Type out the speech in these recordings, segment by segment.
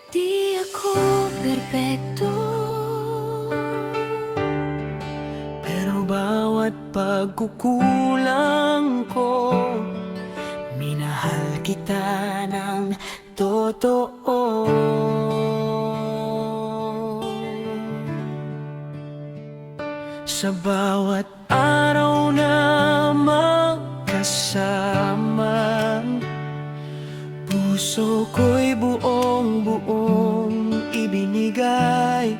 Di ako perpekto, pero bawat pagkukulang ko, minahal kita ng totoo. Sa bawat araw na magkasama, puso ko'y buong ibinigay.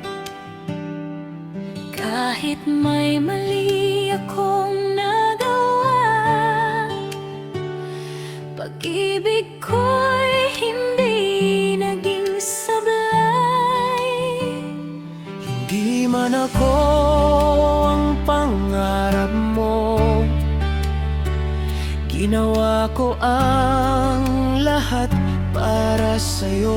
kahit may mali akong nagawa, pag-ibig ko'y hindi naging sablay. Hindi man ako ang pangarap mo, ginawa ko ang lahat para sa'yo.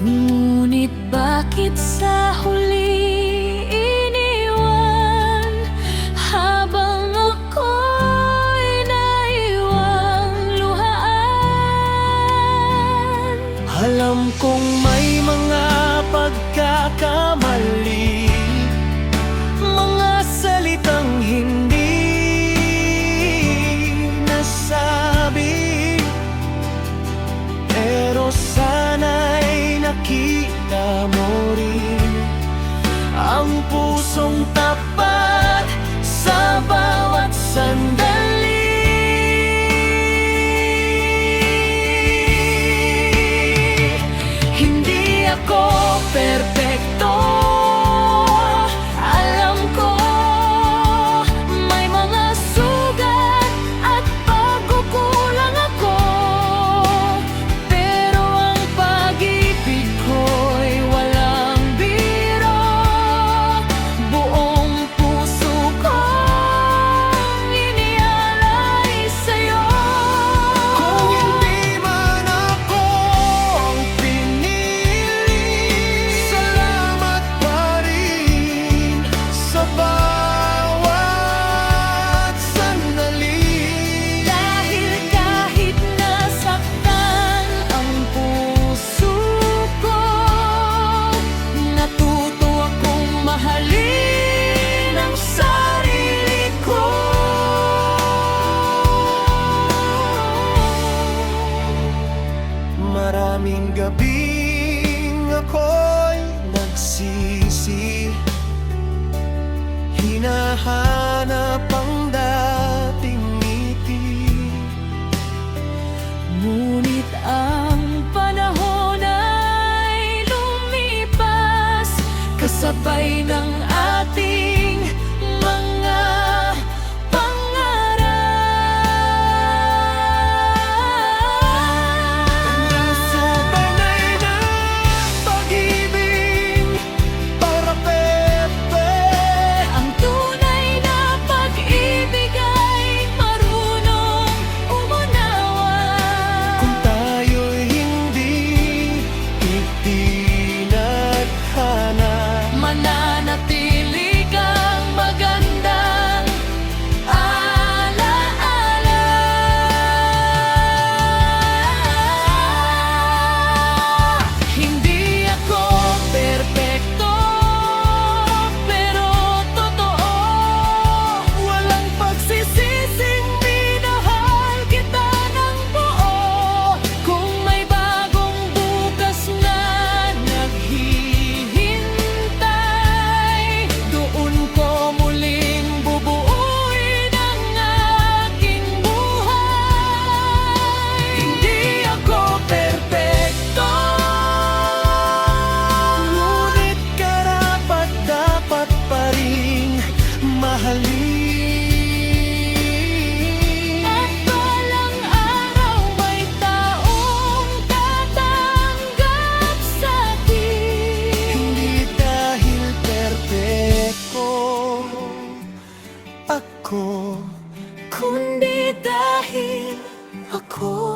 Ngunit bakit sa huli iniwan, habang ako'y naiwang luhaan? Alam kong may mga pagkakamali, mga salitang hindi nasabi, pero sana'y nakita mo rin ang pusong tapat sa bawat sandali. Hindi ako perpekto, Alam ko may mga sugat at pagkukulang ako, pero ang pag-ibig ko'y walang biro. buong puso kong inialay sa'yo. Kung hindi man ako ang pinili, salamat pa rin sa bawat sandali. Dahil kahit nasaktan ang puso ko, natuto akong mahalin ang sarili ko. Maraming gabing ako'y nagsisi, hinahanap ang dating ngiti. Ngunit ang panahon ay lumipas, kasabay ng ating mga pangarap. Subanay na pag-ibig para Pepe. Ang tunay na pag-ibig ay marunong umunawa. Kung tayo'y hindi itinadhana, Mananatili kang magandang alaala. Hindi ako perpekto, pero totoo. walang pagsisising minahal kita ng buo. Kung may bagong bukas na naghihintay, Doon ko muling bubuuin ang aking buhay. hindi ako perpekto, ngunit karapat dapat pa rin mahalin. At balang araw may taong tatanggap sa'kin. Hindi dahil perpekto ako, Kundi dahil ako